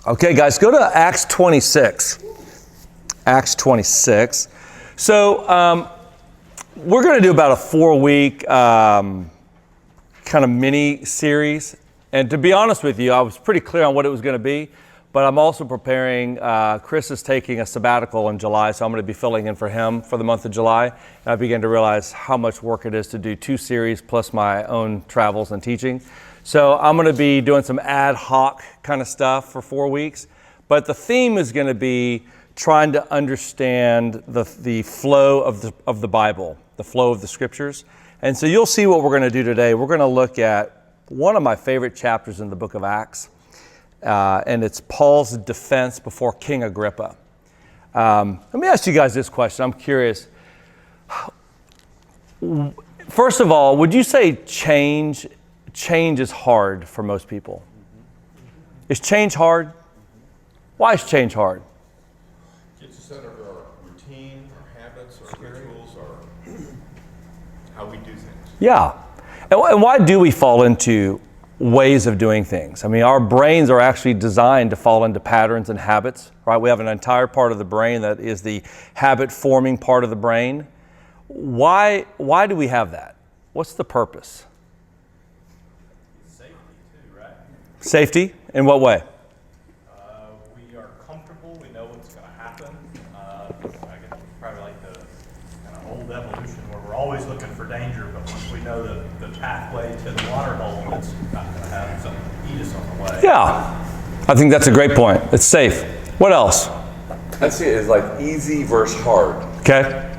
Okay, guys, go to Acts 26. Acts 26. So we're going to do about a 4-week kind of mini series. And to be honest with you, I was pretty clear on what it was going to be. But I'm also preparing, Chris is taking a sabbatical in July, so I'm going to be filling in for him for the month of July. And I began to realize how much work it is to do 2 series plus my own travels and teaching. So I'm going to be doing some ad hoc kind of stuff for 4 weeks. But the theme is going to be trying to understand the flow of the Bible, the flow of the scriptures. And so you'll see what we're going to do today. We're going to look at one of my favorite chapters in the book of Acts. And it's Paul's defense before King Agrippa. Let me ask you guys this question. I'm curious. First of all, would you say change is hard for most people? Is change hard? Why is change hard? Gets us out of our routine, our habits, our rituals, our how we do things. Yeah. And why do we fall into ways of doing things? I mean, our brains are actually designed to fall into patterns and habits, right? We have an entire part of the brain that is the habit-forming part of the brain. Why do we have that? What's the purpose? Safety too, right? Safety? In what way? We are comfortable. We know what's going to happen. I guess probably like the kind of old evolution where we're always looking for danger, but once we know the pathway to the water hole, it's not going to have something eat us on the way. Yeah, I think that's a great point. It's safe. What else? I see it as like easy versus hard. Okay.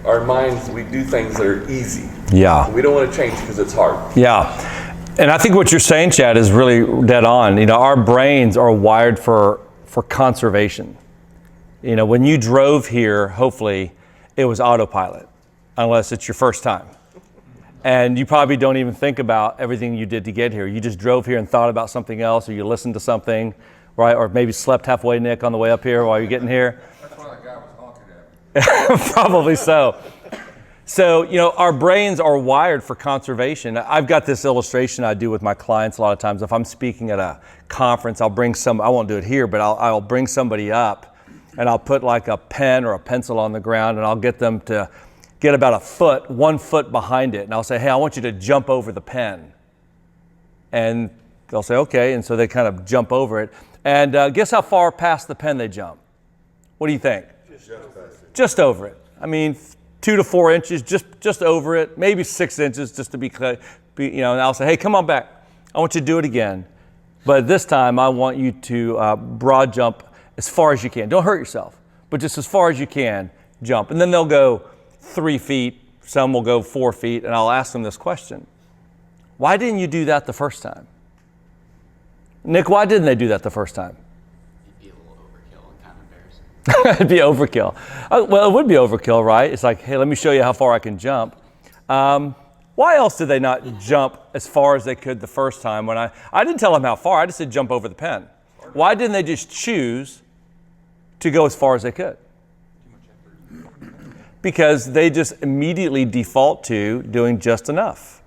Our minds, we do things that are easy. Yeah. We don't want to change because it's hard. Yeah. And I think what you're saying, Chad, is really dead on. You know, our brains are wired for conservation. You know, when you drove here, hopefully it was autopilot, unless it's your first time. And you probably don't even think about everything you did to get here. You just drove here and thought about something else, or you listened to something, right? Or maybe slept halfway, Nick, on the way up here while you're getting here. That's why that guy was honking at me. Probably so. So, you know, our brains are wired for conservation. I've got this illustration I do with my clients a lot of times. If I'm speaking at a conference, I won't do it here, but I'll bring somebody up and I'll put like a pen or a pencil on the ground and I'll get them to get about 1 foot behind it. And I'll say, hey, I want you to jump over the pen. And they'll say, okay. And so they kind of jump over it. And guess how far past the pen they jump? What do you think? Just over it. I mean, 2 to 4 inches, just over it, maybe 6 inches, just to be clear. And I'll say, hey, come on back. I want you to do it again. But this time, I want you to broad jump as far as you can. Don't hurt yourself, but just as far as you can, jump. And then they'll go 3 feet, some will go 4 feet, and I'll ask them this question. Why didn't you do that the first time? Nick, why didn't they do that the first time? It'd be overkill. Well, it would be overkill, right? It's like, hey, let me show you how far I can jump. Why else did they not jump as far as they could the first time? When I didn't tell them how far, I just said jump over the pen. Why didn't they just choose to go as far as they could? Because they just immediately default to doing just enough.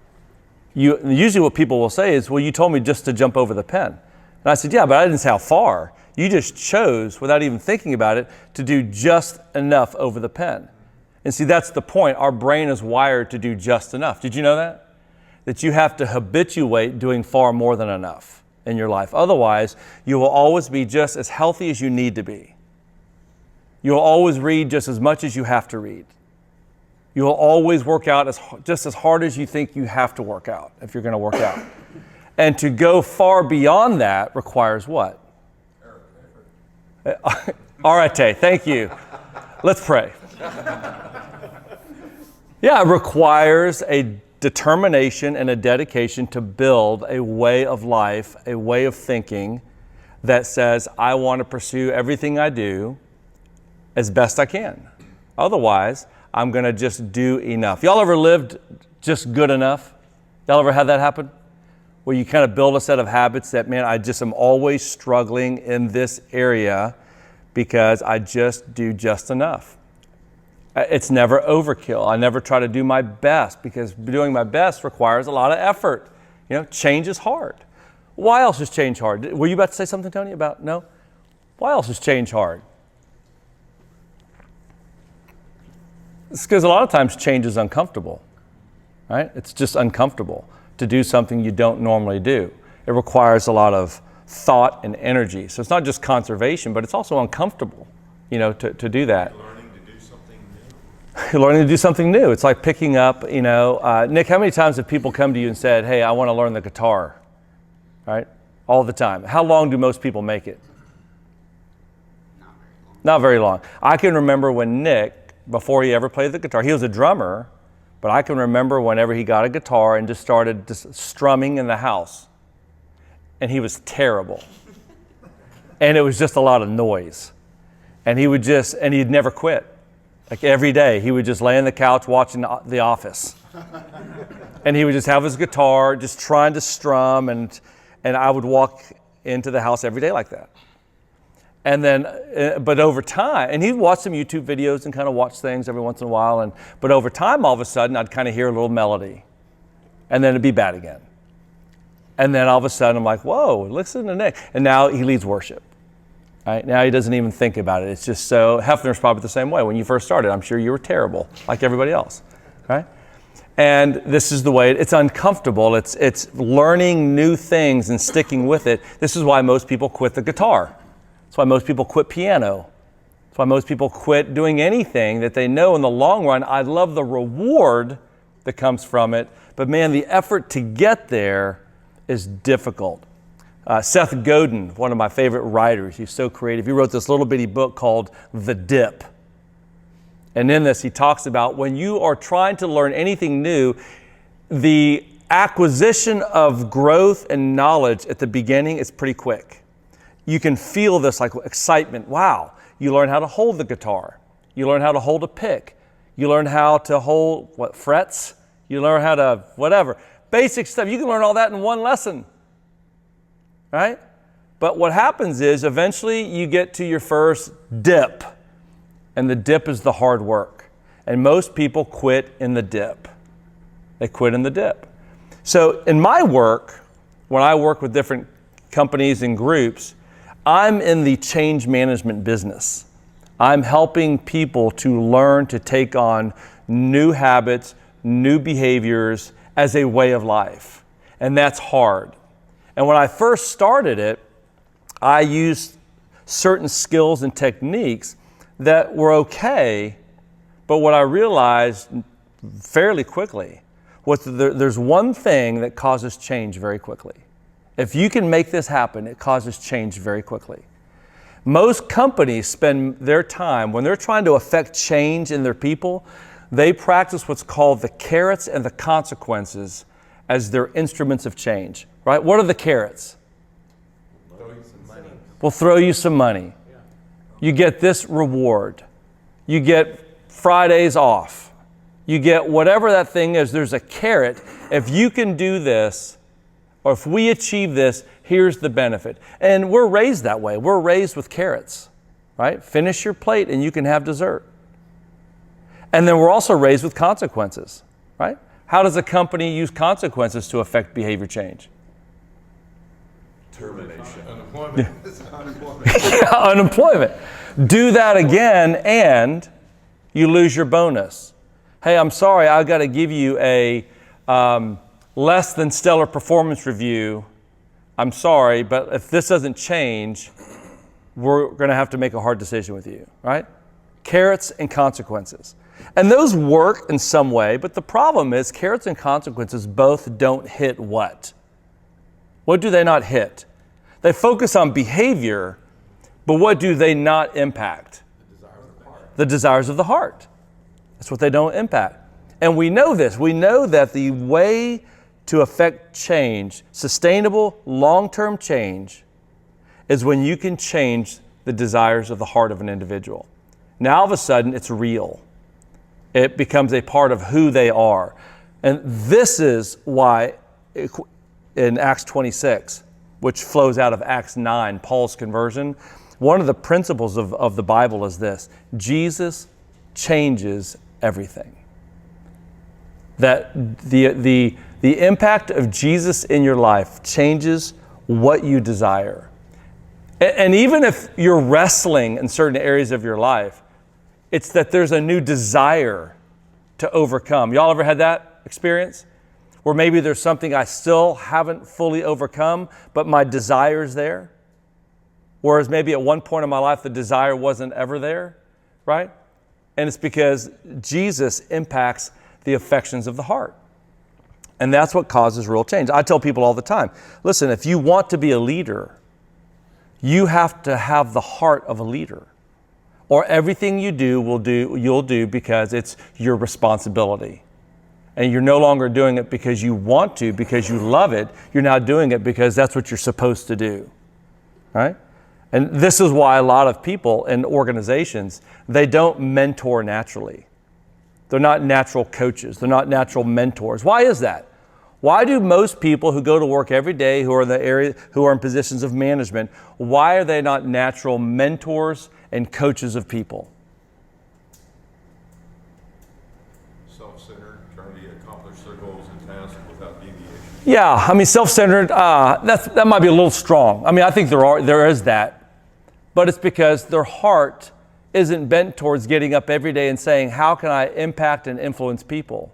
Usually what people will say is, well, you told me just to jump over the pen. And I said, yeah, but I didn't say how far. You just chose, without even thinking about it, to do just enough over the pen. And see, that's the point. Our brain is wired to do just enough. Did you know that? That you have to habituate doing far more than enough in your life. Otherwise, you will always be just as healthy as you need to be. You will always read just as much as you have to read. You will always work out just as hard as you think you have to work out, if you're going to work out. And to go far beyond that requires what? Arete, thank you. Let's pray. Yeah, it requires a determination and a dedication to build a way of life, a way of thinking that says, I want to pursue everything I do as best I can. Otherwise, I'm going to just do enough. Y'all ever lived just good enough? Y'all ever had that happen? Where you kind of build a set of habits that, man, I just am always struggling in this area because I just do just enough. It's never overkill. I never try to do my best because doing my best requires a lot of effort. You know, change is hard. Why else is change hard? Were you about to say something, Tony, about no? Why else is change hard? It's because a lot of times change is uncomfortable, right? It's just uncomfortable to do something you don't normally do. It requires a lot of thought and energy. So it's not just conservation, but it's also uncomfortable, to do that. Learning to do something new. You're learning to do something new. It's like picking up, Nick, how many times have people come to you and said, hey, I want to learn the guitar, right? All the time. How long do most people make it? Not very long. I can remember when Nick, before he ever played the guitar, he was a drummer, but I can remember whenever he got a guitar and just started strumming in the house. And he was terrible. And it was just a lot of noise. And he'd never quit. Like every day, he would just lay on the couch watching The Office. And he would just have his guitar, just trying to strum, and I would walk into the house every day like that. And then, but over time, and he'd watch some YouTube videos and kind of watch things every once in a while, but over time, all of a sudden, I'd kind of hear a little melody. And then it'd be bad again. And then all of a sudden, I'm like, whoa, listen to Nick. And now he leads worship. Right? Now he doesn't even think about it. It's just so, Hefner's probably the same way. When you first started, I'm sure you were terrible, like everybody else. Right? And this is the way, it's uncomfortable. It's learning new things and sticking with it. This is why most people quit the guitar. That's why most people quit piano. That's why most people quit doing anything that they know in the long run. I love the reward that comes from it, but man, the effort to get there is difficult. Seth Godin, one of my favorite writers, he's so creative. He wrote this little bitty book called The Dip. And in this, he talks about when you are trying to learn anything new, the acquisition of growth and knowledge at the beginning is pretty quick. You can feel this like excitement. Wow, you learn how to hold the guitar. You learn how to hold a pick. You learn how to hold, frets? You learn how to, whatever. Basic stuff. You can learn all that in one lesson, right? But what happens is eventually you get to your first dip, and the dip is the hard work. And most people quit in the dip. They quit in the dip. So in my work, when I work with different companies and groups, I'm in the change management business. I'm helping people to learn to take on new habits, new behaviors as a way of life. And that's hard. And when I first started it, I used certain skills and techniques that were okay, but what I realized fairly quickly was that there's one thing that causes change very quickly. If you can make this happen, it causes change very quickly. Most companies spend their time, when they're trying to affect change in their people, they practice what's called the carrots and the consequences as their instruments of change, right? What are the carrots? We'll throw you some money. You get this reward. You get Fridays off. You get whatever that thing is, there's a carrot. If you can do this, or if we achieve this, here's the benefit. And we're raised that way. We're raised with carrots, right? Finish your plate and you can have dessert. And then we're also raised with consequences, right? How does a company use consequences to affect behavior change? Termination. Unemployment. Unemployment. Do that again and you lose your bonus. Hey, I'm sorry, I've got to give you a less than stellar performance review. I'm sorry, but if this doesn't change, we're going to have to make a hard decision with you, right? Carrots and consequences. And those work in some way, but the problem is carrots and consequences both don't hit what? What do they not hit? They focus on behavior, but what do they not impact? The desires of the heart. That's what they don't impact. And we know this. We know that the way to affect change, sustainable, long-term change, is when you can change the desires of the heart of an individual. Now all of a sudden it's real. It becomes a part of who they are. And this is why in Acts 26, which flows out of Acts 9, Paul's conversion, one of the principles of the Bible is this: Jesus changes everything. That the impact of Jesus in your life changes what you desire. And even if you're wrestling in certain areas of your life, it's that there's a new desire to overcome. Y'all ever had that experience? Where maybe there's something I still haven't fully overcome, but my desire's there? Whereas maybe at one point in my life, the desire wasn't ever there, right? And it's because Jesus impacts the affections of the heart. And that's what causes real change. I tell people all the time, listen, if you want to be a leader, you have to have the heart of a leader. Or everything you do, you'll do because it's your responsibility. And you're no longer doing it because you want to, because you love it. You're now doing it because that's what you're supposed to do, right? And this is why a lot of people in organizations, they don't mentor naturally. They're not natural coaches. They're not natural mentors. Why is that? Why do most people who go to work every day, who are in positions of management, why are they not natural mentors and coaches of people? Self-centered, trying to accomplish their goals and tasks without deviation. Yeah, I mean, self-centered, that might be a little strong. I mean, I think there is that, but it's because their heart isn't bent towards getting up every day and saying, how can I impact and influence people?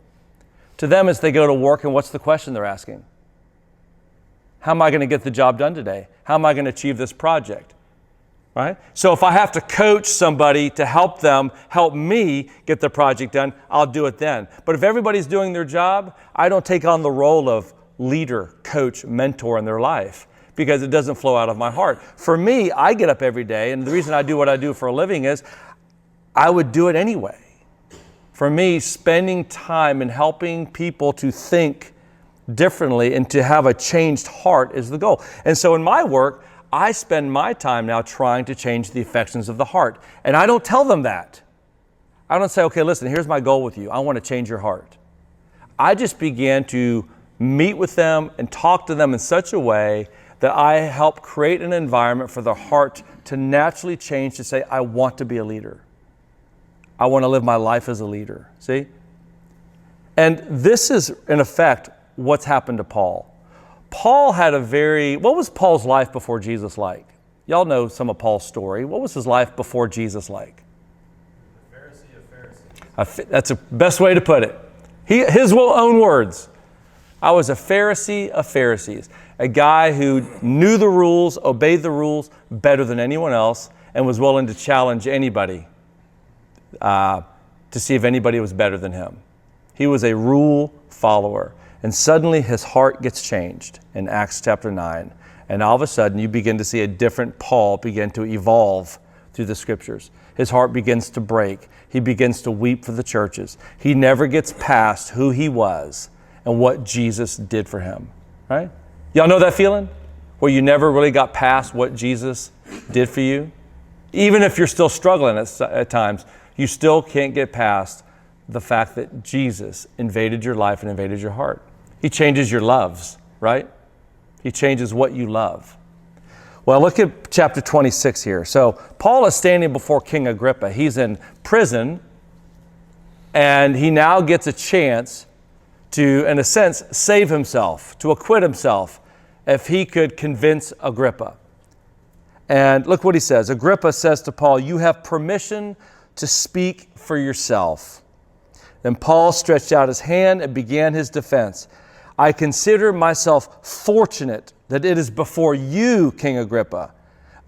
To them, as they go to work, and what's the question they're asking? How am I going to get the job done today? How am I going to achieve this project? Right? So if I have to coach somebody to help them, help me get the project done, I'll do it then. But if everybody's doing their job, I don't take on the role of leader, coach, mentor in their life because it doesn't flow out of my heart. For me, I get up every day, and the reason I do what I do for a living is I would do it anyway. For me, spending time and helping people to think differently and to have a changed heart is the goal. And so in my work, I spend my time now trying to change the affections of the heart. And I don't tell them that. I don't say, okay, listen, here's my goal with you. I want to change your heart. I just began to meet with them and talk to them in such a way that I help create an environment for their heart to naturally change to say, I want to be a leader. I want to live my life as a leader. See? And this is, in effect, what's happened to Paul. Paul had what was Paul's life before Jesus like? Y'all know some of Paul's story. What was his life before Jesus like? The Pharisee of Pharisees. That's the best way to put it. His own words. I was a Pharisee of Pharisees, a guy who knew the rules, obeyed the rules better than anyone else, and was willing to challenge anybody to see if anybody was better than him. He was a rule follower. And suddenly his heart gets changed in Acts chapter 9. And all of a sudden you begin to see a different Paul begin to evolve through the scriptures. His heart begins to break. He begins to weep for the churches. He never gets past who he was and what Jesus did for him. Right? Y'all know that feeling? Where you never really got past what Jesus did for you? Even if you're still struggling at times, you still can't get past the fact that Jesus invaded your life and invaded your heart. He changes your loves, right? He changes what you love. Well, look at chapter 26 here. So Paul is standing before King Agrippa. He's in prison, and he now gets a chance to, in a sense, save himself, to acquit himself, if he could convince Agrippa. And look what he says. Agrippa says to Paul, "You have permission to speak for yourself." Then Paul stretched out his hand and began his defense. "I consider myself fortunate that it is before you, King Agrippa,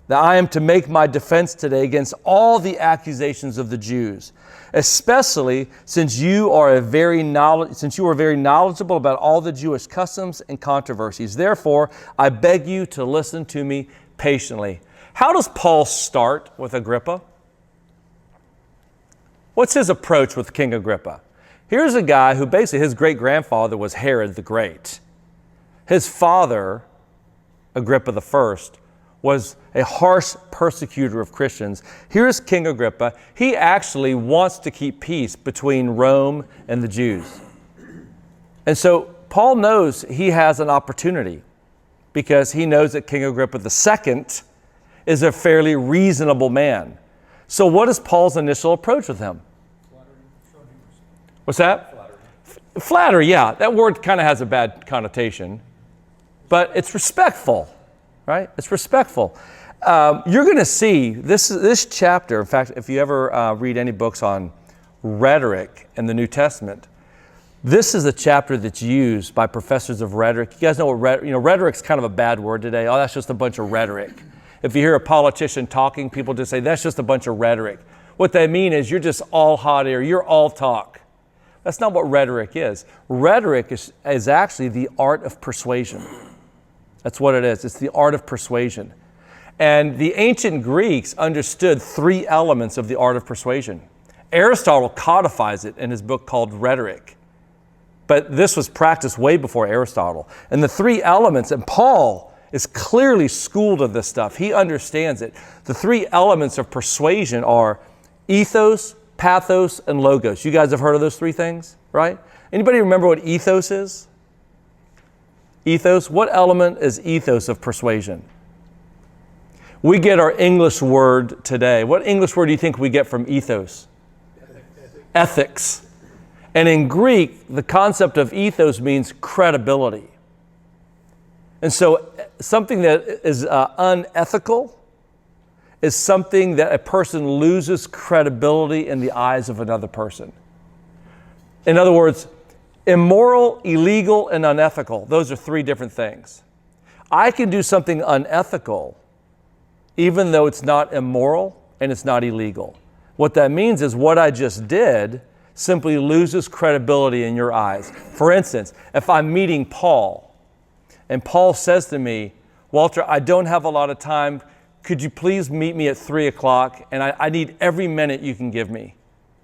that I am to make my defense today against all the accusations of the Jews, especially since you are very knowledgeable about all the Jewish customs and controversies. Therefore, I beg you to listen to me patiently." How does Paul start with Agrippa? What's his approach with King Agrippa? Here's a guy who basically, his great-grandfather was Herod the Great. His father, Agrippa I, was a harsh persecutor of Christians. Here's King Agrippa. He actually wants to keep peace between Rome and the Jews. And so Paul knows he has an opportunity because he knows that King Agrippa II is a fairly reasonable man. So what is Paul's initial approach with him? What's that? Flattery, yeah. That word kind of has a bad connotation, but it's respectful. right? It's respectful. You're going to see this chapter. In fact, if you ever read any books on rhetoric in the New Testament, this is a chapter that's used by professors of rhetoric. You guys know what rhetoric's kind of a bad word today. Oh, that's just a bunch of rhetoric. If you hear a politician talking, people just say, that's just a bunch of rhetoric. What they mean is you're just all hot air, you're all talk. That's not what rhetoric is. Rhetoric is actually the art of persuasion. That's what it is. It's the art of persuasion. And the ancient Greeks understood 3 elements of the art of persuasion. Aristotle codifies it in his book called Rhetoric. But this was practiced way before Aristotle. And the 3 elements, and Paul is clearly schooled of this stuff. He understands it. The 3 elements of persuasion are ethos, pathos, and logos. You guys have heard of those 3 things, right? Anybody remember what ethos is? Ethos? What element is ethos of persuasion? We get our English word today. What English word do you think we get from ethos? Ethics. And in Greek, the concept of ethos means credibility. And so something that is unethical is something that a person loses credibility in the eyes of another person. In other words, immoral, illegal, and unethical, those are 3 different things. I can do something unethical even though it's not immoral and it's not illegal. What that means is what I just did simply loses credibility in your eyes. For instance, if I'm meeting Paul, and Paul says to me, Walter, I don't have a lot of time. Could you please meet me at 3 o'clock? And I need every minute you can give me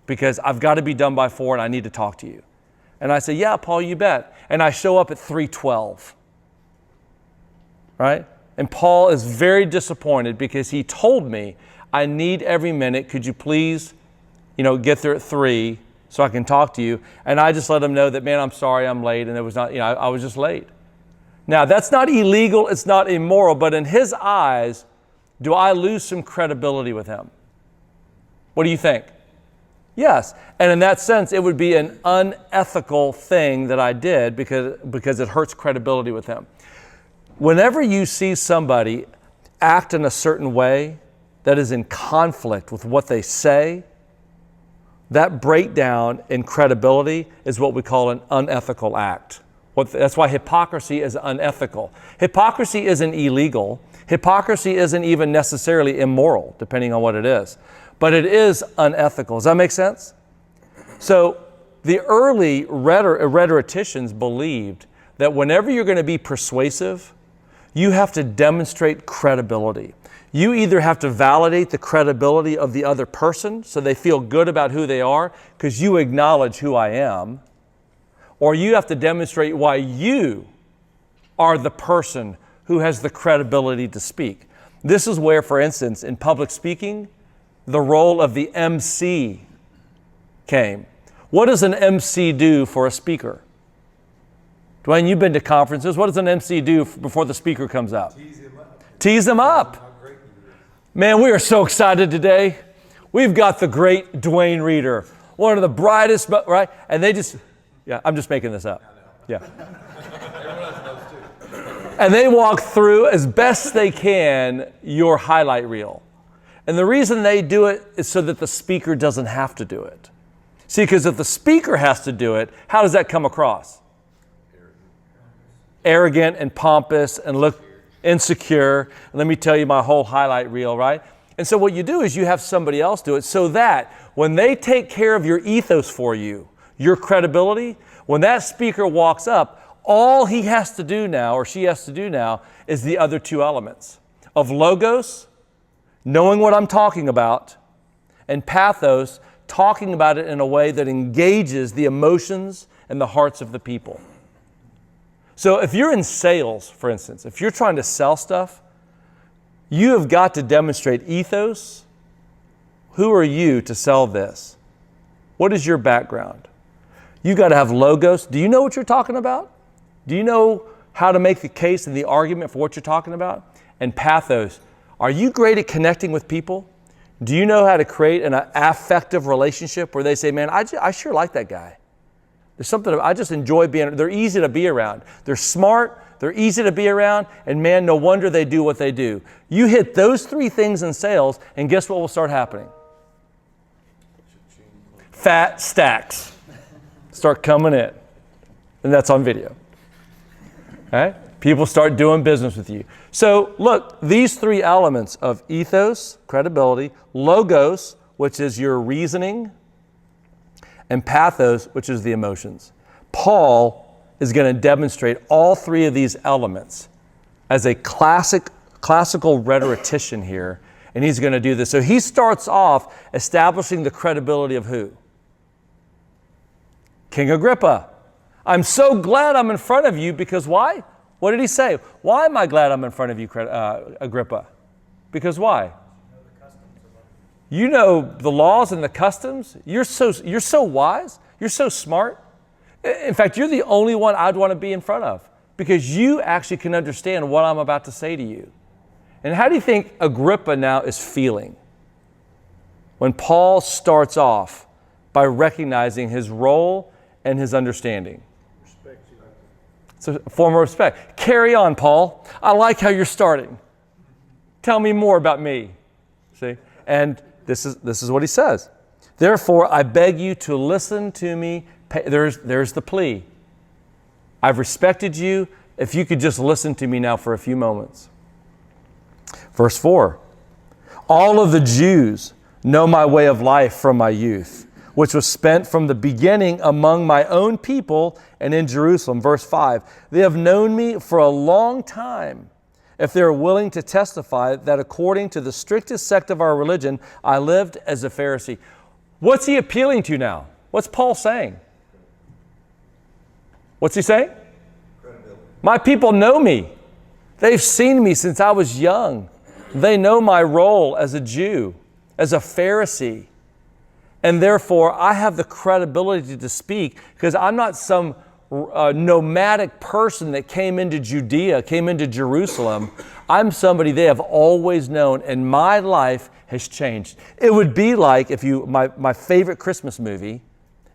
because I've got to be done by 4 and I need to talk to you. And I say, yeah, Paul, you bet. And I show up at 3:12, right? And Paul is very disappointed because he told me, I need every minute. Could you please, get there at 3 so I can talk to you? And I just let him know that, man, I'm sorry I'm late. And it was not, I was just late. Now, that's not illegal. It's not immoral. But in his eyes, do I lose some credibility with him? What do you think? Yes. And in that sense, it would be an unethical thing that I did because it hurts credibility with him. Whenever you see somebody act in a certain way that is in conflict with what they say, that breakdown in credibility is what we call an unethical act. That's why hypocrisy is unethical. Hypocrisy isn't illegal. Hypocrisy isn't even necessarily immoral, depending on what it is. But it is unethical. Does that make sense? So the early rhetoricians believed that whenever you're going to be persuasive, you have to demonstrate credibility. You either have to validate the credibility of the other person so they feel good about who they are because you acknowledge who I am, or you have to demonstrate why you are the person who has the credibility to speak. This is where, for instance, in public speaking, the role of the MC came. What does an MC do for a speaker? Dwayne, you've been to conferences. What does an MC do before the speaker comes out? Tease him up. Tease them up. How great he is. Man, we are so excited today. We've got the great Dwayne Reeder, one of the brightest, right? And they just, I'm just making this up. Yeah. Everyone else knows too. And they walk through as best they can your highlight reel. And the reason they do it is so that the speaker doesn't have to do it. See, because if the speaker has to do it, how does that come across? Arrogant and pompous and look insecure. And let me tell you my whole highlight reel, right? And so what you do is you have somebody else do it so that when they take care of your ethos for you, your credibility, when that speaker walks up, all he has to do now or she has to do now is the other 2 elements of logos, knowing what I'm talking about, and pathos, talking about it in a way that engages the emotions and the hearts of the people. So if you're in sales, for instance, if you're trying to sell stuff, you have got to demonstrate ethos. Who are you to sell this? What is your background? You got to have logos. Do you know what you're talking about? Do you know how to make the case and the argument for what you're talking about? And pathos. Are you great at connecting with people? Do you know how to create an affective relationship where they say, man, I sure like that guy. There's something, I just enjoy being, they're easy to be around. They're smart, they're easy to be around, and man, no wonder they do what they do. You hit those 3 things in sales, and guess what will start happening? Fat stacks start coming in. And that's on video. Okay? People start doing business with you. So look, these 3 elements of ethos, credibility, logos, which is your reasoning, and pathos, which is the emotions. Paul is going to demonstrate all 3 of these elements as a classical rhetorician here, and he's going to do this. So he starts off establishing the credibility of who? King Agrippa. I'm so glad I'm in front of you because why? What did he say? Why am I glad I'm in front of you, Agrippa? Because why? You know the laws and the customs. You're so wise. You're so smart. In fact, you're the only one I'd want to be in front of because you actually can understand what I'm about to say to you. And how do you think Agrippa now is feeling when Paul starts off by recognizing his role and his understanding? It's a form of respect. Carry on, Paul. I like how you're starting. Tell me more about me. See? And this is what he says. Therefore, I beg you to listen to me. There's the plea. I've respected you. If you could just listen to me now for a few moments. Verse 4. All of the Jews know my way of life from my youth, which was spent from the beginning among my own people and in Jerusalem. Verse 5, they have known me for a long time, if they are willing to testify that according to the strictest sect of our religion, I lived as a Pharisee. What's he appealing to now? What's Paul saying? What's he saying? My people know me. They've seen me since I was young. They know my role as a Jew, as a Pharisee. And therefore, I have the credibility to speak because I'm not some nomadic person that came into Judea, came into Jerusalem. I'm somebody they have always known, and my life has changed. It would be like if my favorite Christmas movie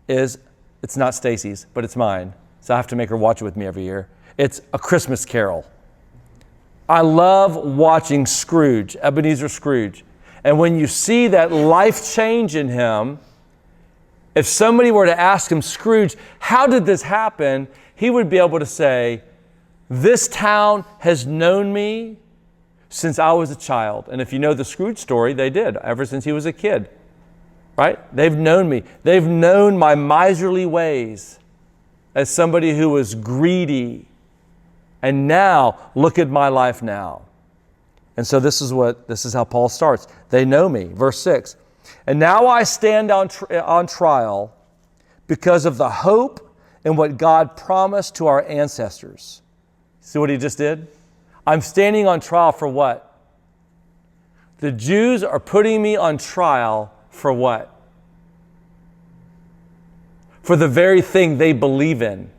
is, it's not Stacy's, but it's mine. So I have to make her watch it with me every year. It's A Christmas Carol. I love watching Scrooge, Ebenezer Scrooge. And when you see that life change in him, if somebody were to ask him, Scrooge, how did this happen? He would be able to say, this town has known me since I was a child. And if you know the Scrooge story, they did, ever since he was a kid, right? They've known me. They've known my miserly ways as somebody who was greedy. And now, look at my life now. And so this is how Paul starts. They know me. Verse 6. And now I stand on trial because of the hope and what God promised to our ancestors. See what he just did? I'm standing on trial for what? The Jews are putting me on trial for what? For the very thing they believe in.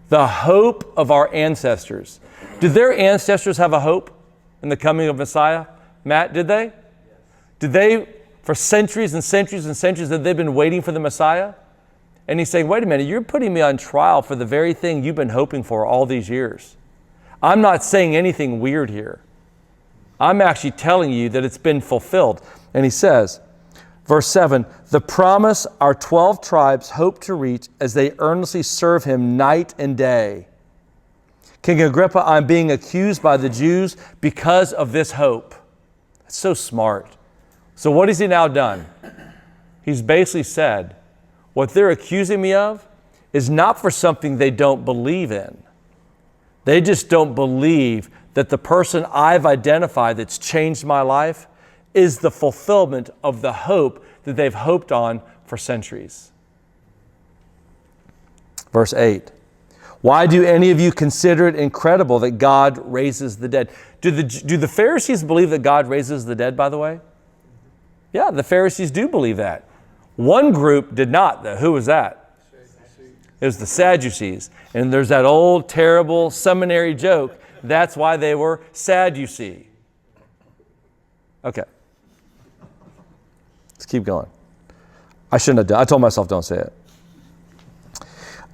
The hope of our ancestors. Did their ancestors have a hope in the coming of Messiah? Matt, did they? Yes. Did they, for centuries and centuries and centuries, that they've been waiting for the Messiah? And he's saying, wait a minute, you're putting me on trial for the very thing you've been hoping for all these years. I'm not saying anything weird here. I'm actually telling you that it's been fulfilled. And he says, verse 7, the promise our 12 tribes hope to reach as they earnestly serve him night and day. King Agrippa, I'm being accused by the Jews because of this hope. That's so smart. So what has he now done? He's basically said, what they're accusing me of is not for something they don't believe in. They just don't believe that the person I've identified that's changed my life is the fulfillment of the hope that they've hoped on for centuries. Verse 8. Why do any of you consider it incredible that God raises the dead? Do the Pharisees believe that God raises the dead, by the way? Yeah, the Pharisees do believe that. One group did not, though. Who was that? It was the Sadducees. And there's that old, terrible seminary joke. That's why they were sad, you see. Okay. Let's keep going. I shouldn't have done. I told myself don't say it.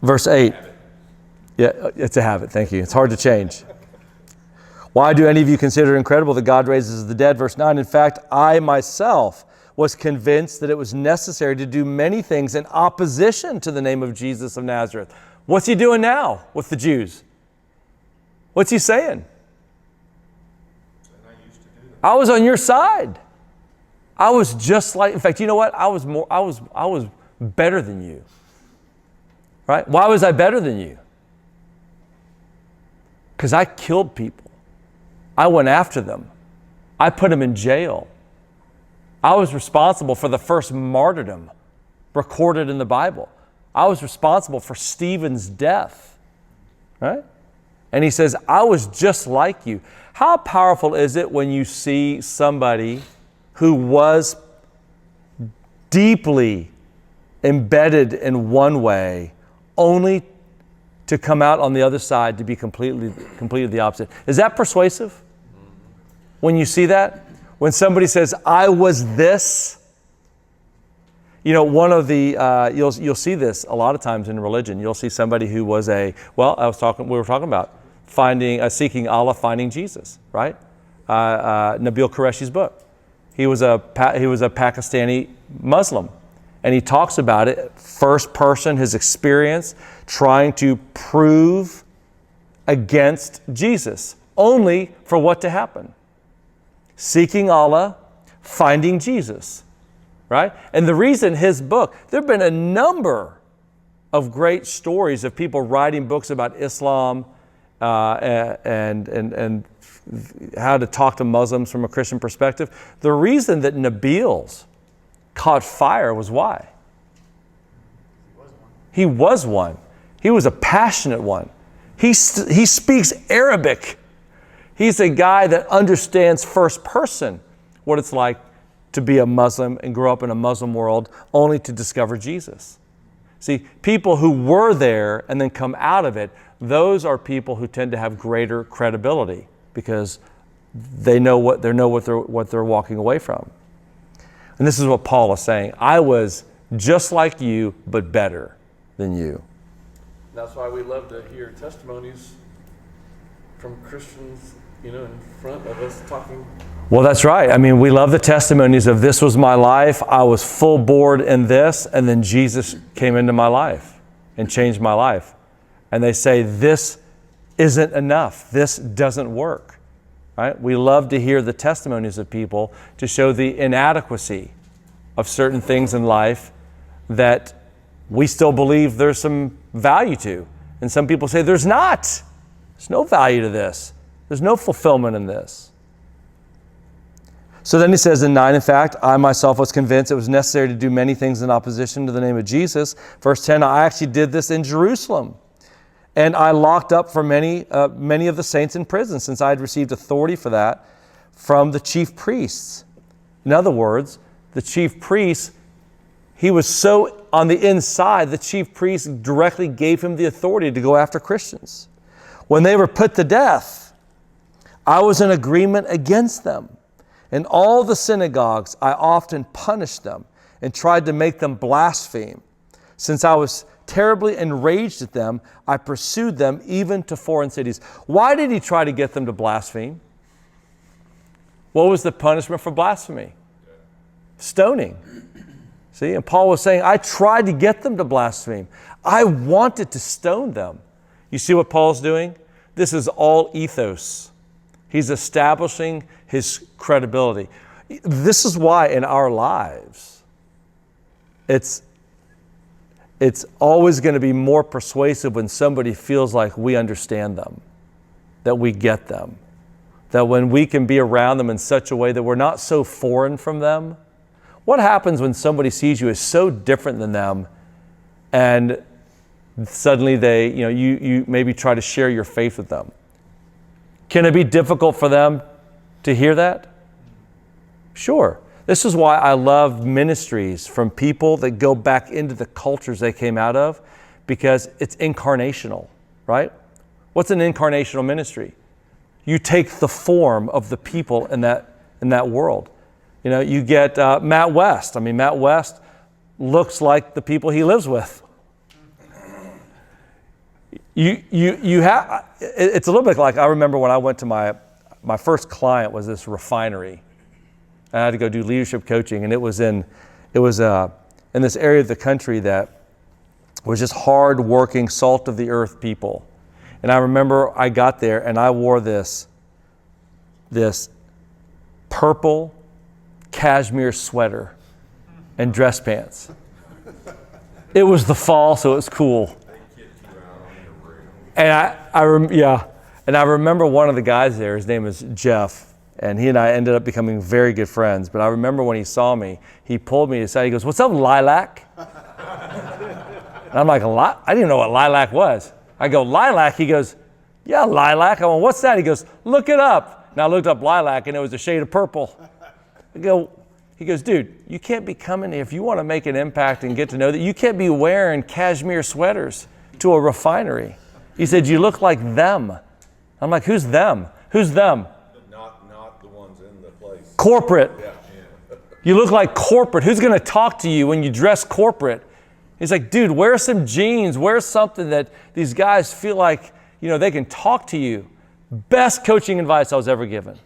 Verse 8. Yeah, it's a habit. Thank you. It's hard to change. Why do any of you consider it incredible that God raises the dead? Verse 9, in fact, I myself was convinced that it was necessary to do many things in opposition to the name of Jesus of Nazareth. What's he doing now with the Jews? What's he saying? I was on your side. I was just like, in fact, you know what? I was better than you. Right? Why was I better than you? Because I killed people. I went after them. I put them in jail. I was responsible for the first martyrdom recorded in the Bible. I was responsible for Stephen's death. Right? And he says, I was just like you. How powerful is it when you see somebody who was deeply embedded in one way only to come out on the other side to be completely the opposite? Is that persuasive? When you see that? When somebody says, I was this? You know, one of the, you'll see this a lot of times in religion. You'll see somebody who was we were talking about seeking Allah, finding Jesus, right? Nabil Qureshi's book. He was a Pakistani Muslim, and he talks about it, first person, his experience, trying to prove against Jesus, only for what to happen? Seeking Allah, finding Jesus, right? And the reason his book, there have been a number of great stories of people writing books about Islam and how to talk to Muslims from a Christian perspective. The reason that Nabil's caught fire was why? He was one. He was a passionate one. He speaks Arabic. He's a guy that understands first person what it's like to be a Muslim and grow up in a Muslim world only to discover Jesus. See, people who were there and then come out of it, those are people who tend to have greater credibility because they know what they're walking away from. And this is what Paul is saying. I was just like you, but better than you. That's why we love to hear testimonies from Christians, in front of us talking. Well, that's right. I mean, we love the testimonies of this was my life. I was full board in this, and then Jesus came into my life and changed my life. And they say, this isn't enough. This doesn't work. Right? We love to hear the testimonies of people to show the inadequacy of certain things in life that we still believe there's some value to. And some people say, there's not. There's no value to this. There's no fulfillment in this. So then he says in 9, in fact, I myself was convinced it was necessary to do many things in opposition to the name of Jesus. Verse 10, I actually did this in Jerusalem. And I locked up for many of the saints in prison, since I had received authority for that from the chief priests. In other words, the chief priests, he was so on the inside, the chief priests directly gave him the authority to go after Christians. When they were put to death, I was in agreement against them. In all the synagogues, I often punished them and tried to make them blaspheme. Since I was terribly enraged at them, I pursued them even to foreign cities. Why did he try to get them to blaspheme? What was the punishment for blasphemy? Stoning. See, and Paul was saying, I tried to get them to blaspheme. I wanted to stone them. You see what Paul's doing? This is all ethos. He's establishing his credibility. This is why in our lives, it's always going to be more persuasive when somebody feels like we understand them, that we get them, that when we can be around them in such a way that we're not so foreign from them. What happens when somebody sees you as so different than them and suddenly you maybe try to share your faith with them? Can it be difficult for them to hear that? Sure. This is why I love ministries from people that go back into the cultures they came out of, because it's incarnational, right? What's an incarnational ministry? You take the form of the people in that world. You get Matt West. I mean, Matt West looks like the people he lives with. You have, it's a little bit like, I remember when I went to my first client was this refinery. I had to go do leadership coaching, and it was in this area of the country that was just hard-working, salt-of-the-earth people. And I remember I got there, and I wore this purple cashmere sweater and dress pants. It was the fall, so it was cool. And I remember one of the guys there, his name is Jeff, and he and I ended up becoming very good friends. But I remember when he saw me, he pulled me aside. He goes, "What's up, lilac?" And I'm like, I didn't even know what lilac was. I go, "Lilac?" He goes, "Yeah, lilac." I went, "What's that?" He goes, "Look it up." And I looked up lilac, and it was a shade of purple. He goes, "Dude, you can't be coming here if you want to make an impact and get to know that. You can't be wearing cashmere sweaters to a refinery." He said, "You look like them." I'm like, "Who's them? Who's them?" Not the ones in the place. Corporate. Yeah. You look like corporate. Who's going to talk to you when you dress corporate? He's like, "Dude, wear some jeans. Wear something that these guys feel like, they can talk to you." Best coaching advice I was ever given.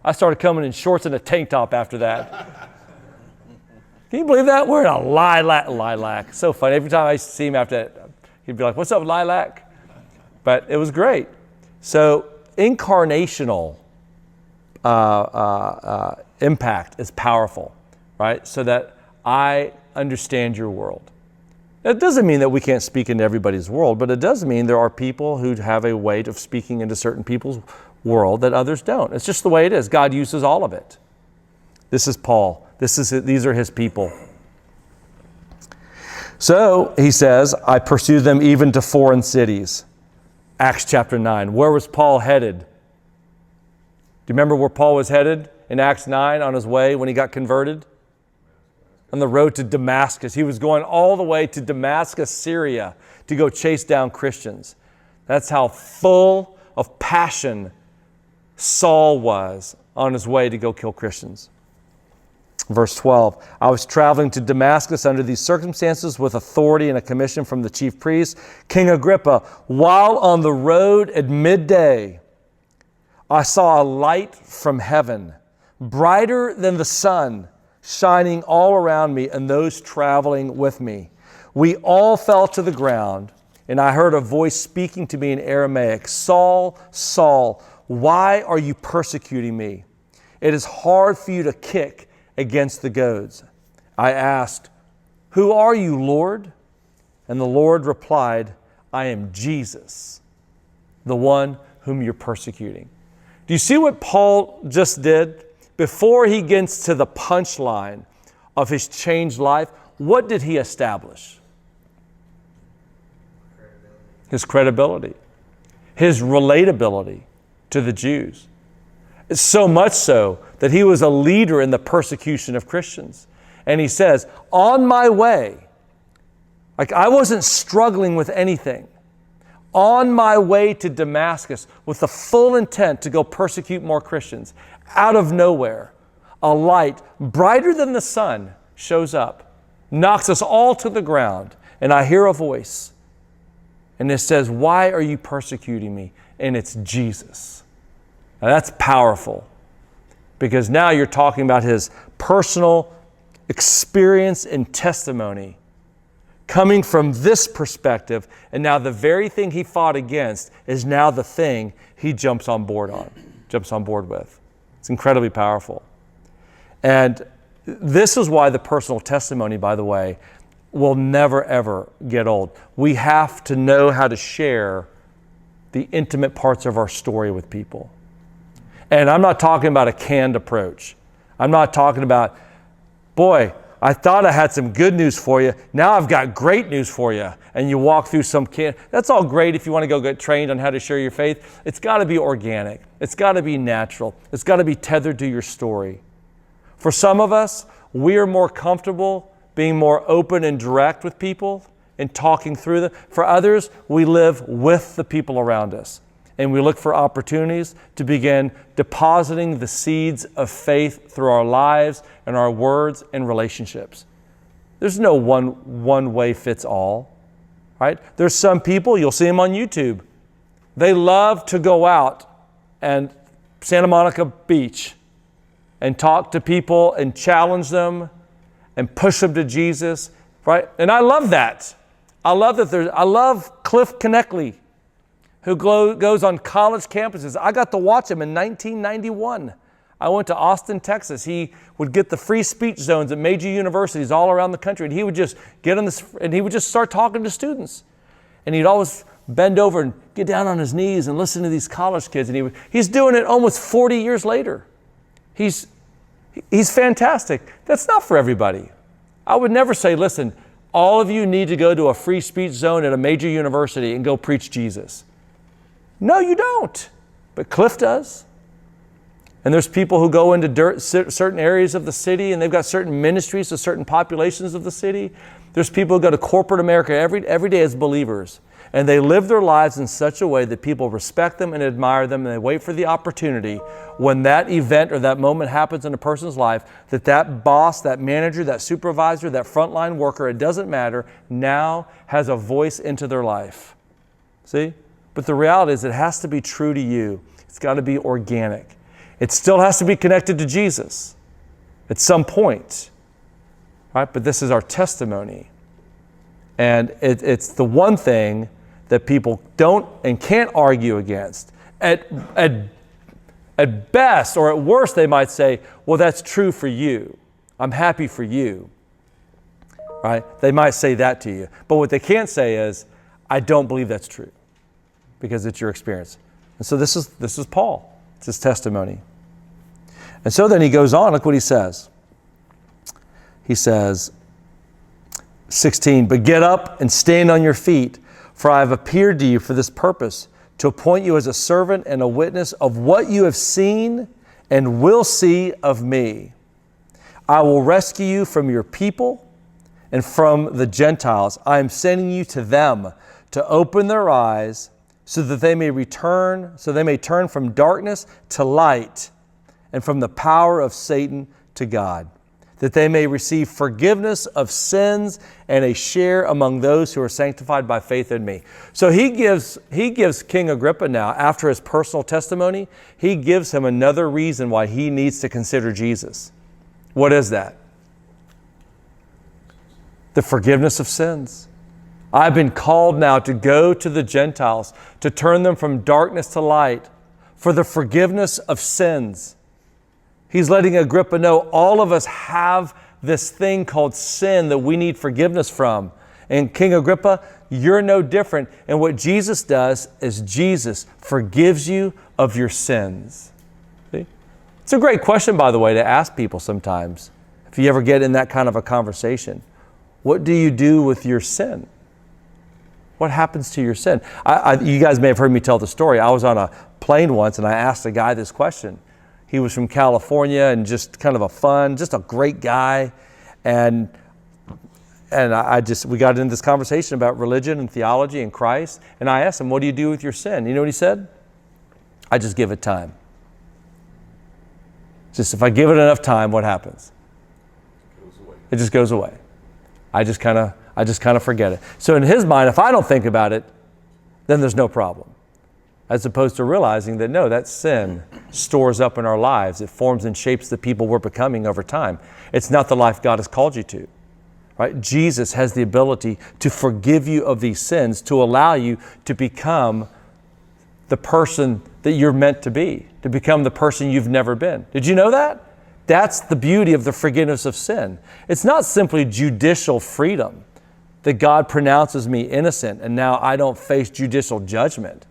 I started coming in shorts and a tank top after that. Can you believe that? Wearing a lilac. So funny. Every time I used to see him after that, he'd be like, "What's up, lilac?" But it was great. So incarnational impact is powerful, right? So that I understand your world. It doesn't mean that we can't speak into everybody's world, but it does mean there are people who have a way of speaking into certain people's world that others don't. It's just the way it is. God uses all of it. This is Paul. These are his people. So he says, "I pursue them even to foreign cities." Acts chapter 9. Where was Paul headed? Do you remember where Paul was headed in Acts 9 on his way when he got converted? On the road to Damascus. He was going all the way to Damascus, Syria, to go chase down Christians. That's how full of passion Saul was on his way to go kill Christians. Verse 12, "I was traveling to Damascus under these circumstances with authority and a commission from the chief priest, King Agrippa. While on the road at midday, I saw a light from heaven, brighter than the sun, shining all around me and those traveling with me. We all fell to the ground, and I heard a voice speaking to me in Aramaic, 'Saul, Saul, why are you persecuting me? It is hard for you to kick against the goads.' I asked, 'Who are you, Lord?' And the Lord replied, 'I am Jesus, the one whom you're persecuting.'" Do you see what Paul just did? Before he gets to the punchline of his changed life, what did he establish? His credibility, his relatability to the Jews. It's so much so that he was a leader in the persecution of Christians. And he says, on my way, like I wasn't struggling with anything, on my way to Damascus with the full intent to go persecute more Christians, out of nowhere, a light brighter than the sun shows up, knocks us all to the ground, and I hear a voice. And it says, "Why are you persecuting me?" And it's Jesus. Now that's powerful, because now you're talking about his personal experience and testimony coming from this perspective, and now the very thing he fought against is now the thing he jumps on board with. It's incredibly powerful. And this is why the personal testimony, by the way, will never, ever get old. We have to know how to share the intimate parts of our story with people. And I'm not talking about a canned approach. I'm not talking about, boy, I thought I had some good news for you. Now I've got great news for you. And you walk through some that's all great if you want to go get trained on how to share your faith. It's got to be organic. It's got to be natural. It's got to be tethered to your story. For some of us, we are more comfortable being more open and direct with people and talking through them. For others, we live with the people around us. And we look for opportunities to begin depositing the seeds of faith through our lives and our words and relationships. There's no one way fits all, right? There's some people, you'll see them on YouTube. They love to go out and Santa Monica Beach and talk to people and challenge them and push them to Jesus, right? And I love that. I love Cliff Knechtle, who goes on college campuses. I got to watch him in 1991. I went to Austin, Texas. He would get the free speech zones at major universities all around the country, and he would just get on this, and he would just start talking to students. And he'd always bend over and get down on his knees and listen to these college kids. And he's doing it almost 40 years later. He's fantastic. That's not for everybody. I would never say, listen, all of you need to go to a free speech zone at a major university and go preach Jesus. No, you don't. But Cliff does. And there's people who go into certain areas of the city, and they've got certain ministries to certain populations of the city. There's people who go to corporate America every day as believers. And they live their lives in such a way that people respect them and admire them, and they wait for the opportunity when that event or that moment happens in a person's life, that boss, that manager, that supervisor, that frontline worker, it doesn't matter, now has a voice into their life. See? But the reality is it has to be true to you. It's got to be organic. It still has to be connected to Jesus at some point, right? But this is our testimony. And it's the one thing that people don't and can't argue against. At best, or at worst, they might say, well, that's true for you. I'm happy for you, right? They might say that to you. But what they can't say is, I don't believe that's true, because it's your experience. And so this is Paul. It's his testimony. And so then he goes on, look what he says. He says, 16, but get up and stand on your feet, for I have appeared to you for this purpose, to appoint you as a servant and a witness of what you have seen and will see of me. I will rescue you from your people and from the Gentiles. I am sending you to them to open their eyes so that they may turn from darkness to light and from the power of Satan to God, that they may receive forgiveness of sins and a share among those who are sanctified by faith in me. So he gives King Agrippa now, after his personal testimony, he gives him another reason why he needs to consider Jesus. What is that? The forgiveness of sins. I've been called now to go to the Gentiles, to turn them from darkness to light, for the forgiveness of sins. He's letting Agrippa know all of us have this thing called sin that we need forgiveness from. And King Agrippa, you're no different. And what Jesus does is Jesus forgives you of your sins. See? It's a great question, by the way, to ask people sometimes. If you ever get in that kind of a conversation, what do you do with your sin? What happens to your sin? You guys may have heard me tell the story. I was on a plane once and I asked a guy this question. He was from California and just kind of just a great guy. And we got into this conversation about religion and theology and Christ. And I asked him, what do you do with your sin? You know what he said? I just give it time. Just if I give it enough time, what happens? It just goes away. I just kind of forget it. So in his mind, if I don't think about it, then there's no problem. As opposed to realizing that no, that sin stores up in our lives. It forms and shapes the people we're becoming over time. It's not the life God has called you to. Right? Jesus has the ability to forgive you of these sins, to allow you to become the person that you're meant to be, to become the person you've never been. Did you know that? That's the beauty of the forgiveness of sin. It's not simply judicial freedom that God pronounces me innocent and now I don't face judicial judgment.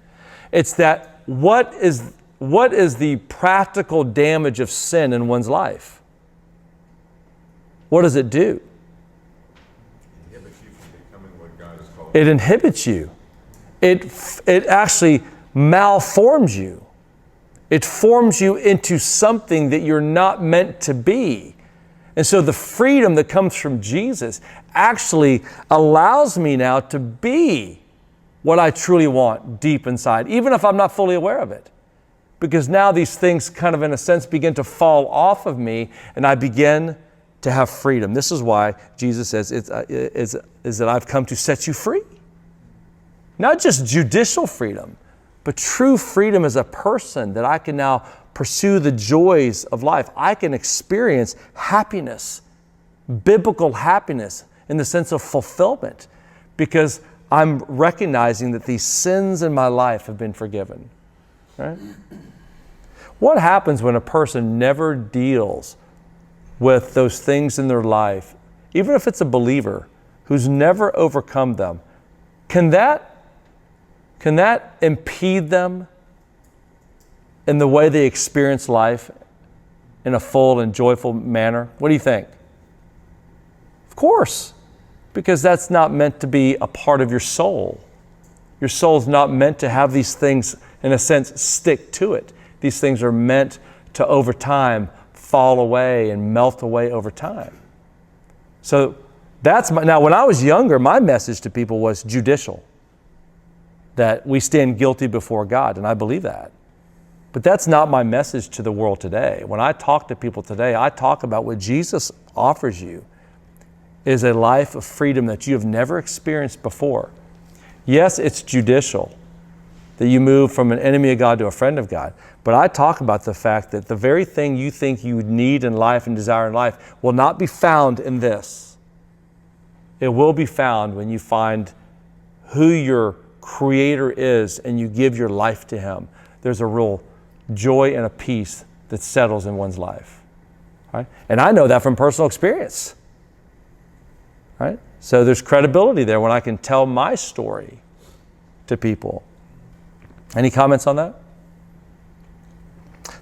It's that what is the practical damage of sin in one's life? What does it do? It inhibits you from becoming what God has called. It inhibits you. It actually malforms you. It forms you into something that you're not meant to be. And so the freedom that comes from Jesus actually allows me now to be what I truly want deep inside, even if I'm not fully aware of it. Because now these things kind of in a sense begin to fall off of me and I begin to have freedom. This is why Jesus says is that I've come to set you free. Not just judicial freedom, but true freedom as a person, that I can now pursue the joys of life. I can experience happiness, biblical happiness in the sense of fulfillment, because I'm recognizing that these sins in my life have been forgiven. Right? What happens when a person never deals with those things in their life, even if it's a believer who's never overcome them? Can that impede them in the way they experience life in a full and joyful manner? What do you think? Of course, because that's not meant to be a part of your soul. Your soul's not meant to have these things, in a sense, stick to it. These things are meant to, over time, fall away and melt away over time. So now when I was younger, my message to people was judicial, that we stand guilty before God, and I believe that. But that's not my message to the world today. When I talk to people today, I talk about what Jesus offers you is a life of freedom that you have never experienced before. Yes, it's judicial, that you move from an enemy of God to a friend of God. But I talk about the fact that the very thing you think you need in life and desire in life will not be found in this. It will be found when you find who your Creator is and you give your life to Him. There's a real joy and a peace that settles in one's life. Right? And I know that from personal experience. Right? So there's credibility there when I can tell my story to people. Any comments on that?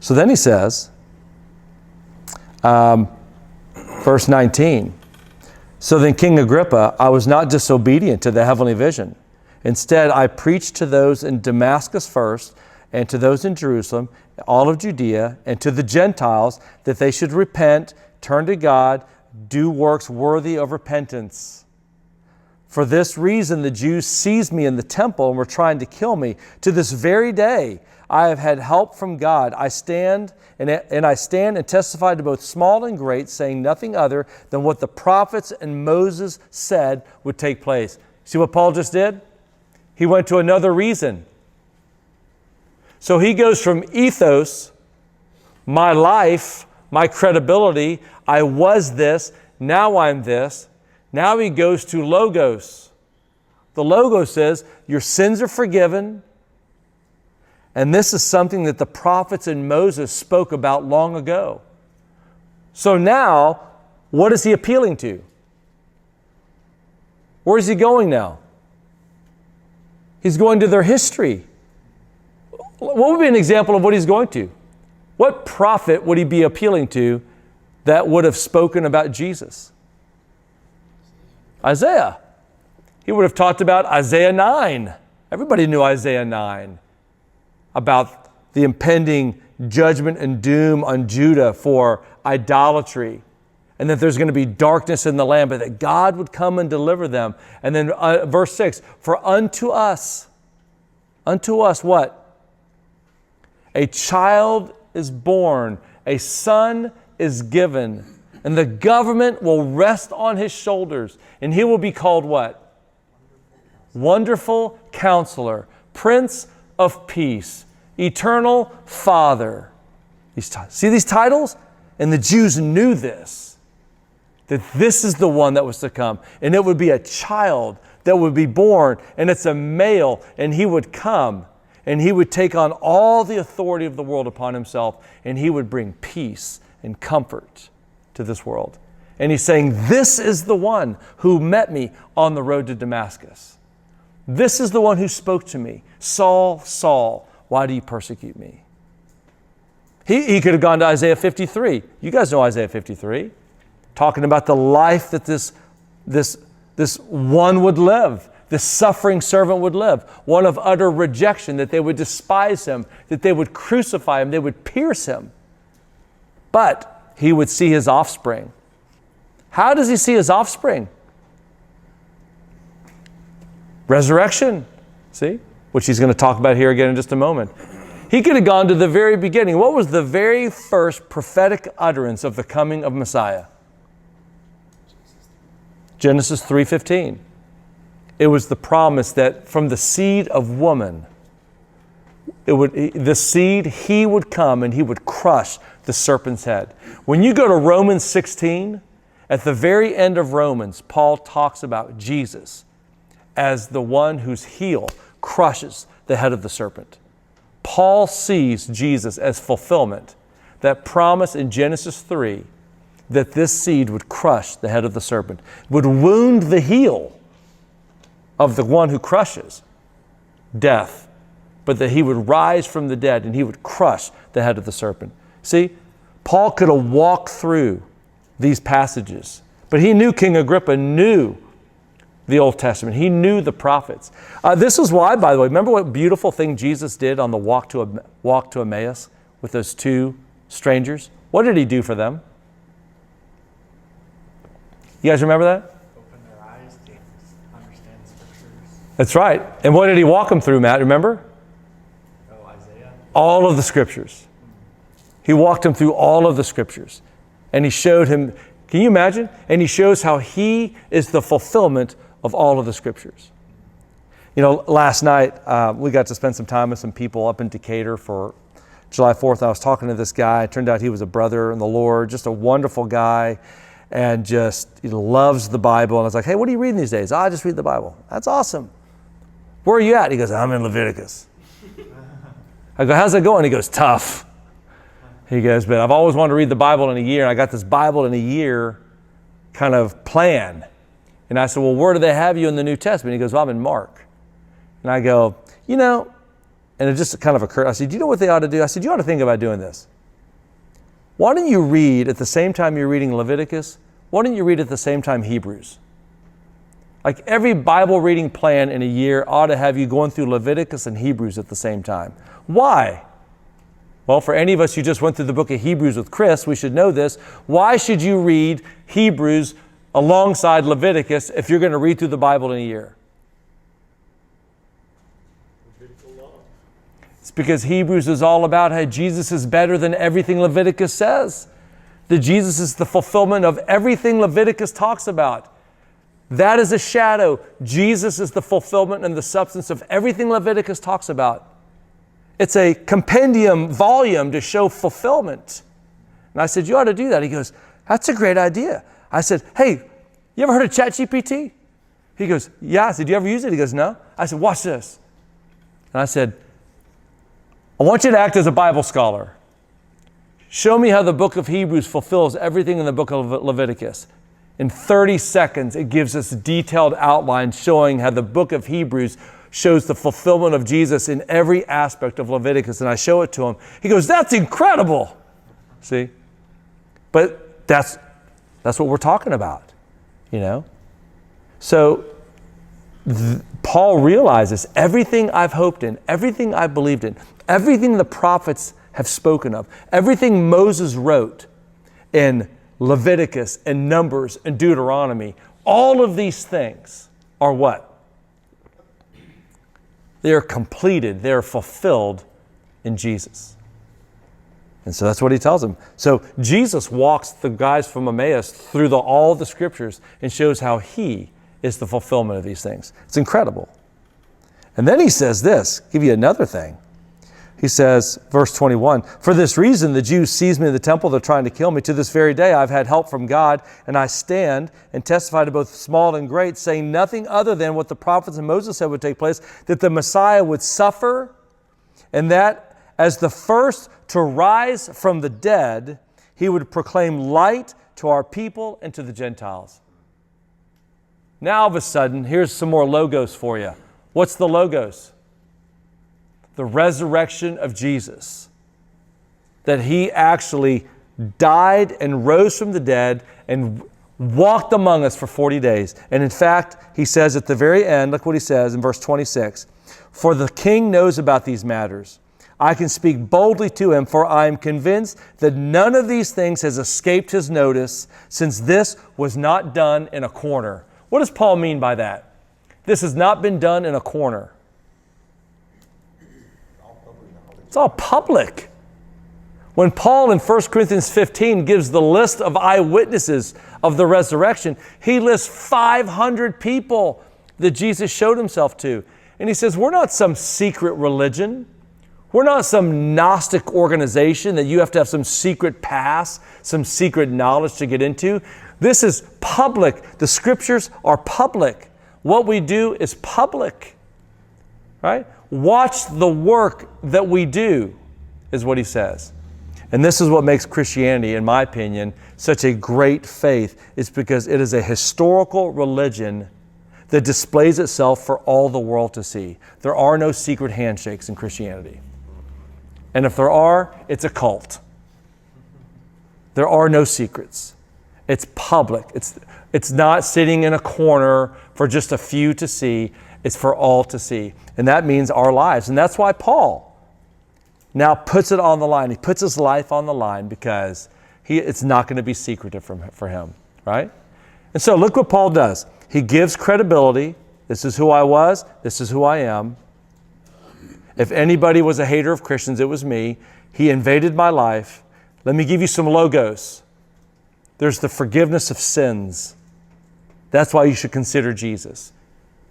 So then he says, verse 19, so then King Agrippa, I was not disobedient to the heavenly vision. Instead, I preached to those in Damascus first, and to those in Jerusalem, all of Judea, and to the Gentiles, that they should repent, turn to God, do works worthy of repentance. For this reason, the Jews seized me in the temple and were trying to kill me. To this very day, I have had help from God. I stand and testify to both small and great, saying nothing other than what the prophets and Moses said would take place. See what Paul just did? He went to another reason. So he goes from ethos, my life, my credibility, I was this, now I'm this. Now he goes to logos. The logos says, your sins are forgiven. And this is something that the prophets and Moses spoke about long ago. So now, what is he appealing to? Where is he going now? He's going to their history. What would be an example of what he's going to? What prophet would he be appealing to that would have spoken about Jesus? Isaiah. He would have talked about Isaiah 9. Everybody knew Isaiah 9 about the impending judgment and doom on Judah for idolatry, and that there's going to be darkness in the land, but that God would come and deliver them. And then verse 6, for unto us what? A child is born, a son is given, and the government will rest on his shoulders, and he will be called what? Wonderful Counselor, Prince of Peace, Eternal Father. See these titles? And the Jews knew this, that this is the one that was to come. And it would be a child that would be born, and it's a male, and he would come, and he would take on all the authority of the world upon himself, and he would bring peace and comfort to this world. And he's saying, this is the one who met me on the road to Damascus. This is the one who spoke to me. Saul, Saul, why do you persecute me? He could have gone to Isaiah 53. You guys know Isaiah 53. Talking about the life that this one would live. This suffering servant would live. One of utter rejection, that they would despise him, that they would crucify him, they would pierce him. But he would see his offspring. How does he see his offspring? Resurrection, see? Which he's going to talk about here again in just a moment. He could have gone to the very beginning. What was the very first prophetic utterance of the coming of Messiah? Genesis 3:15. It was the promise that from the seed of woman, the seed, he would come and he would crush the serpent's head. When you go to Romans 16, at the very end of Romans, Paul talks about Jesus as the one whose heel crushes the head of the serpent. Paul sees Jesus as fulfillment, that promise in Genesis 3, that this seed would crush the head of the serpent, would wound the heel of the one who crushes death, but that he would rise from the dead and he would crush the head of the serpent. See, Paul could have walked through these passages, but he knew King Agrippa knew the Old Testament. He knew the prophets. This is why, by the way, remember what beautiful thing Jesus did on the walk to Emmaus with those two strangers? What did he do for them? You guys remember that? Open their eyes to understand the scriptures. That's right. And what did he walk them through, Matt? Remember? Oh, Isaiah. All of the scriptures. He walked him through all of the scriptures. And he showed him, can you imagine? And he shows how he is the fulfillment of all of the scriptures. You know, last night we got to spend some time with some people up in Decatur for July 4th. I was talking to this guy. It turned out he was a brother in the Lord, just a wonderful guy, and just he loves the Bible. And I was like, hey, what are you reading these days? I just read the Bible. That's awesome. Where are you at? He goes, I'm in Leviticus. I go, how's it going? He goes, tough. He goes, but I've always wanted to read the Bible in a year. And I got this Bible in a year kind of plan. And I said, well, where do they have you in the New Testament? He goes, well, I'm in Mark. And I go, you know, and it just kind of occurred. I said, do you know what they ought to do? I said, you ought to think about doing this. Why don't you read at the same time you're reading Leviticus? Why don't you read at the same time Hebrews? Like every Bible reading plan in a year ought to have you going through Leviticus and Hebrews at the same time. Why? Well, for any of us who just went through the book of Hebrews with Chris, we should know this. Why should you read Hebrews alongside Leviticus if you're going to read through the Bible in a year? It's because Hebrews is all about how Jesus is better than everything Leviticus says. That Jesus is the fulfillment of everything Leviticus talks about. That is a shadow. Jesus is the fulfillment and the substance of everything Leviticus talks about. It's a compendium volume to show fulfillment. And I said, you ought to do that. He goes, that's a great idea. I said, hey, you ever heard of ChatGPT? He goes, yeah. I said, do you ever use it? He goes, no. I said, watch this. And I said, I want you to act as a Bible scholar. Show me how the book of Hebrews fulfills everything in the book of Leviticus. In 30 seconds, it gives us a detailed outline showing how the book of Hebrews shows the fulfillment of Jesus in every aspect of Leviticus. And I show it to him. He goes, that's incredible. See? But that's what we're talking about, you know? So Paul realizes everything I've hoped in, everything I believed in, everything the prophets have spoken of, everything Moses wrote in Leviticus and Numbers and Deuteronomy, all of these things are what? They are completed, they are fulfilled in Jesus. And so that's what he tells them. So Jesus walks the guys from Emmaus through all the scriptures and shows how he is the fulfillment of these things. It's incredible. And then he says this, give you another thing. He says, verse 21, for this reason the Jews seized me in the temple. They're trying to kill me. To this very day I've had help from God, and I stand and testify to both small and great, saying nothing other than what the prophets and Moses said would take place, that the Messiah would suffer, and that as the first to rise from the dead, he would proclaim light to our people and to the Gentiles. Now, all of a sudden, here's some more logos for you. What's the logos? The resurrection of Jesus. That he actually died and rose from the dead and walked among us for 40 days. And in fact, he says at the very end, look what he says in verse 26, for the king knows about these matters. I can speak boldly to him, for I am convinced that none of these things has escaped his notice, since this was not done in a corner. What does Paul mean by that? This has not been done in a corner. It's all public. When Paul in 1 Corinthians 15 gives the list of eyewitnesses of the resurrection, he lists 500 people that Jesus showed himself to. And he says, we're not some secret religion. We're not some Gnostic organization that you have to have some secret pass, some secret knowledge to get into. This is public. The scriptures are public. What we do is public, right? Watch the work that we do, is what he says. And this is what makes Christianity, in my opinion, such a great faith. It's because it is a historical religion that displays itself for all the world to see. There are no secret handshakes in Christianity. And if there are, it's a cult. There are no secrets. It's public. It's not sitting in a corner for just a few to see. It's for all to see. And that means our lives. And that's why Paul now puts it on the line. He puts his life on the line because it's not going to be secretive for him, right? And so look what Paul does. He gives credibility. This is who I was. This is who I am. If anybody was a hater of Christians, it was me. He invaded my life. Let me give you some logos. There's the forgiveness of sins. That's why you should consider Jesus,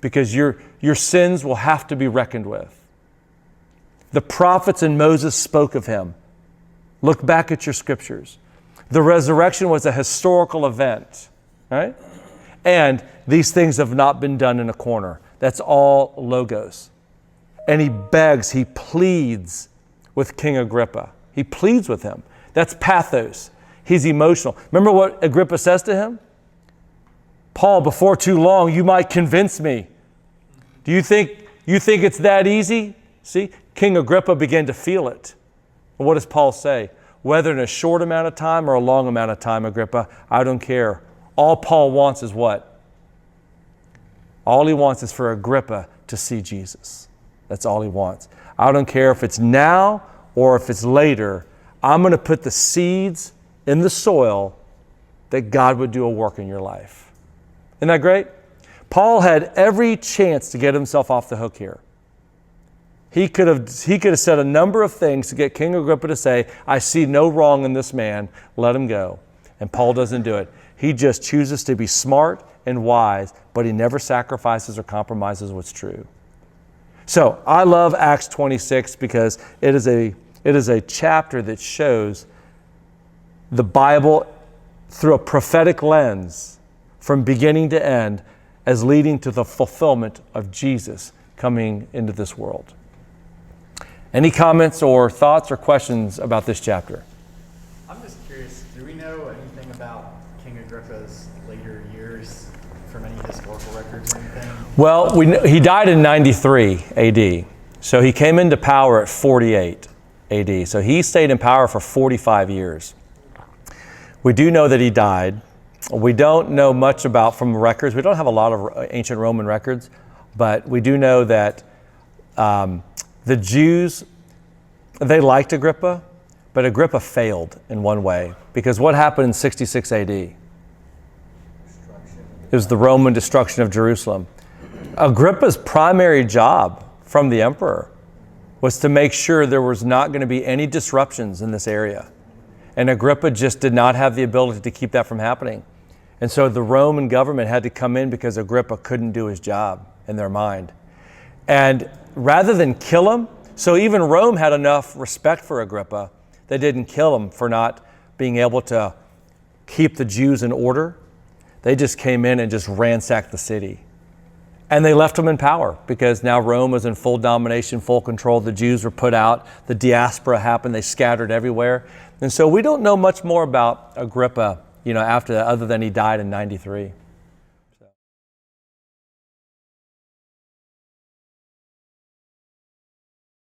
because your sins will have to be reckoned with. The prophets and Moses spoke of him. Look back at your scriptures. The resurrection was a historical event, right? And these things have not been done in a corner. That's all logos. And he begs, he pleads with King Agrippa. He pleads with him. That's pathos. He's emotional. Remember what Agrippa says to him? Paul, before too long, you might convince me. Do you think it's that easy? See, King Agrippa began to feel it. And what does Paul say? Whether in a short amount of time or a long amount of time, Agrippa, I don't care. All Paul wants is what? All he wants is for Agrippa to see Jesus. That's all he wants. I don't care if it's now or if it's later. I'm going to put the seeds in the soil that God would do a work in your life. Isn't that great? Paul had every chance to get himself off the hook here. He could have said a number of things to get King Agrippa to say, I see no wrong in this man, let him go. And Paul doesn't do it. He just chooses to be smart and wise, but he never sacrifices or compromises what's true. So I love Acts 26 because it is a chapter that shows the Bible through a prophetic lens from beginning to end as leading to the fulfillment of Jesus coming into this world. Any comments or thoughts or questions about this chapter? I'm just curious, do we know anything about King Agrippa's later years from any historical records or anything? Well, he died in 93 AD. So he came into power at 48 AD. So he stayed in power for 45 years. We do know that he died. We don't know much about from records. We don't have a lot of ancient Roman records, but we do know that the Jews, they liked Agrippa, but Agrippa failed in one way. Because what happened in 66 AD? It was the Roman destruction of Jerusalem. Agrippa's primary job from the emperor was to make sure there was not going to be any disruptions in this area. And Agrippa just did not have the ability to keep that from happening. And so the Roman government had to come in because Agrippa couldn't do his job in their mind. And rather than kill him, so even Rome had enough respect for Agrippa, they didn't kill him for not being able to keep the Jews in order. They just came in and just ransacked the city. And they left him in power because now Rome was in full domination, full control. The Jews were put out. The diaspora happened. They scattered everywhere. And so we don't know much more about Agrippa, after that, other than he died in 93.